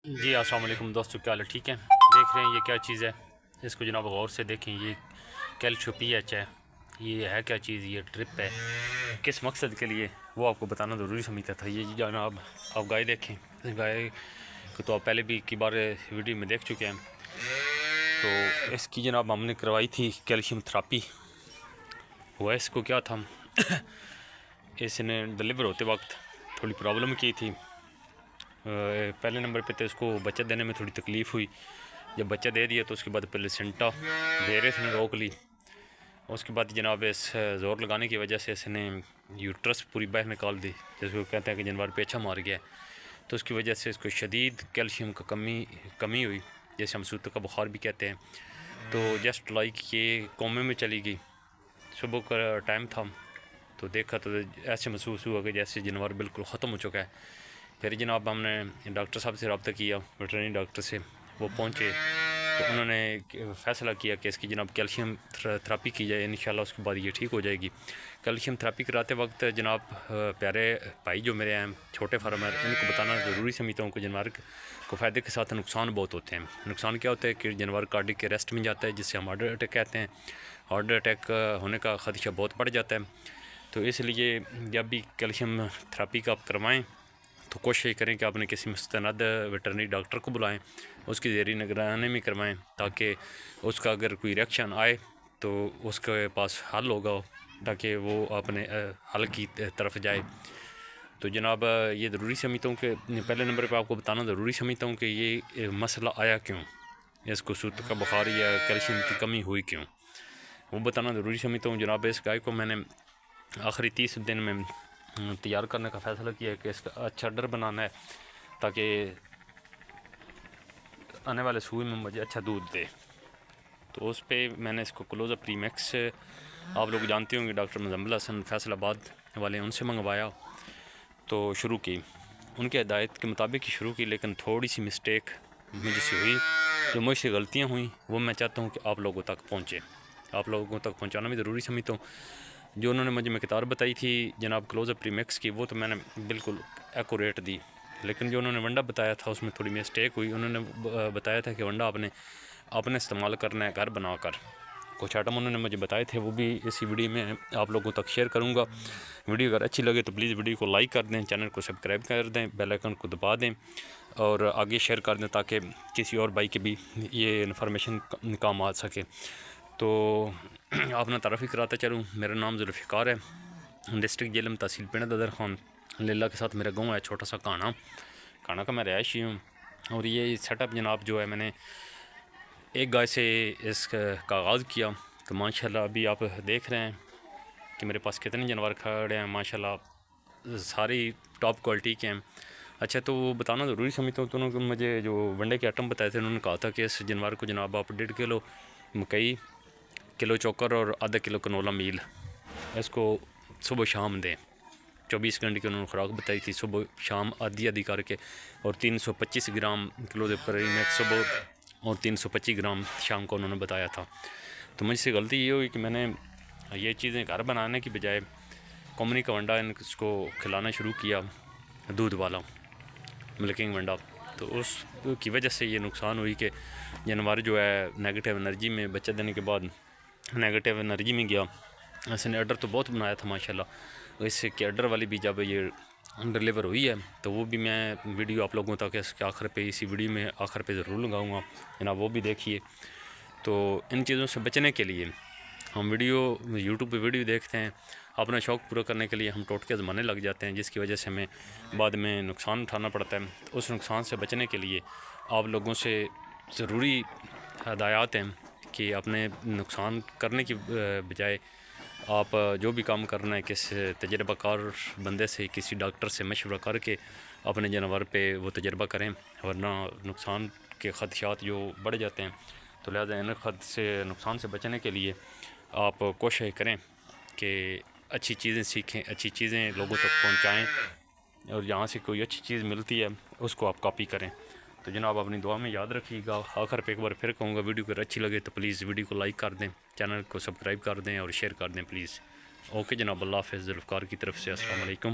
جی السلام علیکم دوستو، کیا حال ہے؟ ٹھیک ہے؟ دیکھ رہے ہیں یہ کیا چیز ہے، اس کو جناب غور سے دیکھیں۔ یہ کیلشیم پی ایچ ہے، یہ ہے کیا چیز؟ یہ ڈرپ ہے، کس مقصد کے لیے وہ آپ کو بتانا ضروری سمجھتا تھا۔ یہ جناب آپ گائے دیکھیں، گائے کو تو آپ پہلے بھی کی بار ویڈیو میں دیکھ چکے ہیں۔ تو اس کی جناب ہم نے کروائی تھی کیلشیم تھراپی۔ ہوا اس کو کیا تھا، اس نے ڈلیور ہوتے وقت تھوڑی پرابلم کی تھی۔ پہلے نمبر پہ تو اس کو بچہ دینے میں تھوڑی تکلیف ہوئی۔ جب بچہ دے دیا تو اس کے بعد پلیسنٹا ویرس نے روک لی۔ اس کے بعد جناب اس زور لگانے کی وجہ سے اس نے یوٹرس پوری باہر نکال دی، جس کو کہتے ہیں کہ جانور پیچھا مار گیا۔ تو اس کی وجہ سے اس کو شدید کیلشیم کا کمی ہوئی، جیسے ہم سوتے کا بخار بھی کہتے ہیں۔ تو جسٹ لائک یہ کومے میں چلی گئی۔ صبح کا ٹائم تھا تو دیکھا تو ایسے محسوس ہوا کہ جیسے جانور بالکل ختم ہو چکا ہے۔ پھر جناب ہم نے ڈاکٹر صاحب سے رابطہ کیا، ویٹرنری ڈاکٹر سے، وہ پہنچے تو انہوں نے فیصلہ کیا کہ اس کی جناب کیلشیم تھراپی کی جائے، انشاءاللہ اس کے بعد یہ ٹھیک ہو جائے گی۔ کیلشیم تھراپی کراتے وقت جناب پیارے بھائی جو میرے ہیں چھوٹے فارمر، ان کو بتانا ضروری سمجھتا ہوں کہ جانور کو فائدے کے ساتھ نقصان بہت ہوتے ہیں۔ نقصان کیا ہوتا ہے کہ جانور کارڈک ریسٹ میں جاتا ہے، جس سے ہم ہارٹ اٹیک کہتے ہیں۔ ہارٹ اٹیک ہونے کا خدشہ بہت بڑھ جاتا ہے۔ تو اس لیے جب بھی کیلشیم تھراپی کا آپ کروائیں تو کوشش کریں کہ آپ نے کسی مستند ویٹرنری ڈاکٹر کو بلائیں، اس کی زیر نگرانی میں کروائیں، تاکہ اس کا اگر کوئی ریئیکشن آئے تو اس کے پاس حل ہوگا، تاکہ وہ اپنے حل کی طرف جائے۔ تو جناب یہ ضروری سمجھتا ہوں کہ پہلے نمبر پہ آپ کو بتانا ضروری سمجھتا ہوں کہ یہ مسئلہ آیا کیوں، اس کو سوت کا بخار یا کیلشیم کی کمی ہوئی کیوں، وہ بتانا ضروری سمجھتا ہوں۔ جناب اس گائے کو میں نے آخری 30 دن میں تیار کرنے کا فیصلہ کیا ہے کہ اس کا اچھا ڈر بنانا ہے، تاکہ آنے والے سوئی میں مجھے اچھا دودھ دے۔ تو اس پہ میں نے اس کو کلوز اپ پری میکس، آپ لوگ جانتے ہوں گے ڈاکٹر مزمل حسن فیصل آباد والے، ان سے منگوایا تو شروع کی، ان کے ہدایت کے مطابق ہی شروع کی، لیکن تھوڑی سی مسٹیک مجھ سے ہوئی، جو مجھ سے غلطیاں ہوئیں وہ میں چاہتا ہوں کہ آپ لوگوں تک پہنچے، آپ لوگوں تک پہنچانا بھی ضروری سمجھتا ہوں۔ جو انہوں نے مجھے مقدار بتائی تھی جناب کلوز اپ پری میکس کی، وہ تو میں نے بالکل ایکوریٹ دی، لیکن جو انہوں نے ونڈا بتایا تھا اس میں تھوڑی مسٹیک ہوئی۔ انہوں نے بتایا تھا کہ ونڈا آپ نے استعمال کرنا ہے گھر بنا کر۔ کچھ آئٹم انہوں نے مجھے بتائے تھے، وہ بھی اسی ویڈیو میں آپ لوگوں تک شیئر کروں گا۔ ویڈیو اگر اچھی لگے تو پلیز ویڈیو کو لائک کر دیں، چینل کو سبسکرائب کر دیں، بیل آئیکن کو دبا دیں اور آگے شیئر کر دیں، تاکہ کسی اور بھائی کے بھی یہ انفارمیشن کام آ سکے۔ تو آپ نے تعارفی کراتا چلوں، میرا نام ذوالفقار ہے، ڈسٹرکٹ جہلم، تحصیل پنڈ ددر خان، لیلا کے ساتھ میرا گاؤں ہے چھوٹا سا کانا کا میں رہائشی ہوں۔ اور یہ سیٹ اپ جناب جو ہے میں نے ایک گائے سے اس کا آغاز کیا، تو ماشاءاللہ ابھی آپ دیکھ رہے ہیں کہ میرے پاس کتنے جانور کھڑے ہیں، ماشاءاللہ ساری ٹاپ کوالٹی کے ہیں۔ اچھا، تو وہ بتانا ضروری سمجھتا ہوں، تو انہوں نے مجھے جو ونڈے کے آئٹم بتائے تھے، انہوں نے کہا تھا کہ اس جانور کو جناب آپ 1.5 کلو مکئی، کلو چوکر اور آدھا کلو کنولا میل اس کو صبح شام دیں۔ 24 گھنٹے کی انہوں نے خوراک بتائی تھی، صبح شام آدھی کر کے، اور 325 گرام کلو دے پر صبح اور 325 گرام شام کو انہوں نے بتایا تھا۔ تو مجھ سے غلطی یہ ہوئی کہ میں نے یہ چیزیں گھر بنانے کی بجائے کمپنی کا ونڈا اس کو کھلانا شروع کیا، دودھ والا ملکنگ ونڈا۔ تو اس کی وجہ سے یہ نقصان ہوئی کہ جانور جو ہے نیگیٹیو انرجی میں، بچہ دینے کے بعد نیگیٹیو انرجی میں گیا۔ اس نے اڈر تو بہت بنایا تھا ماشاءاللہ، اس سے کہ اڈر والی بھی جب یہ ڈلیور ہوئی ہے تو وہ بھی میں ویڈیو آپ لوگوں تک اس کے آخر پہ، اسی ویڈیو میں آخر پہ ضرور لگاؤں گا، جناب وہ بھی دیکھیے۔ تو ان چیزوں سے بچنے کے لیے ہم یوٹیوب پہ ویڈیو دیکھتے ہیں، اپنا شوق پورا کرنے کے لیے ہم ٹوٹکے آزمانے لگ جاتے ہیں، جس کی وجہ سے ہمیں بعد میں نقصان اٹھانا پڑتا ہے۔ اس نقصان سے بچنے کے لیے آپ لوگوں سے ضروری ہدایات ہیں کہ اپنے نقصان کرنے کی بجائے آپ جو بھی کام کرنا ہے کس تجربہ کار بندے سے، کسی ڈاکٹر سے مشورہ کر کے اپنے جانور پہ وہ تجربہ کریں، ورنہ نقصان کے خدشات جو بڑھ جاتے ہیں۔ تو لہٰذا ان نقصان سے بچنے کے لیے آپ کوشش کریں کہ اچھی چیزیں سیکھیں، اچھی چیزیں لوگوں تک پہنچائیں، اور جہاں سے کوئی اچھی چیز ملتی ہے اس کو آپ کاپی کریں۔ تو جناب اپنی دعا میں یاد رکھیے گا۔ آخر پہ ایک بار پھر کہوں گا، ویڈیو اگر اچھی لگے تو پلیز ویڈیو کو لائک کر دیں، چینل کو سبسکرائب کر دیں اور شیئر کر دیں پلیز۔ اوکے جناب، اللہ حافظ، ذوالفقار کی طرف سے السلام علیکم۔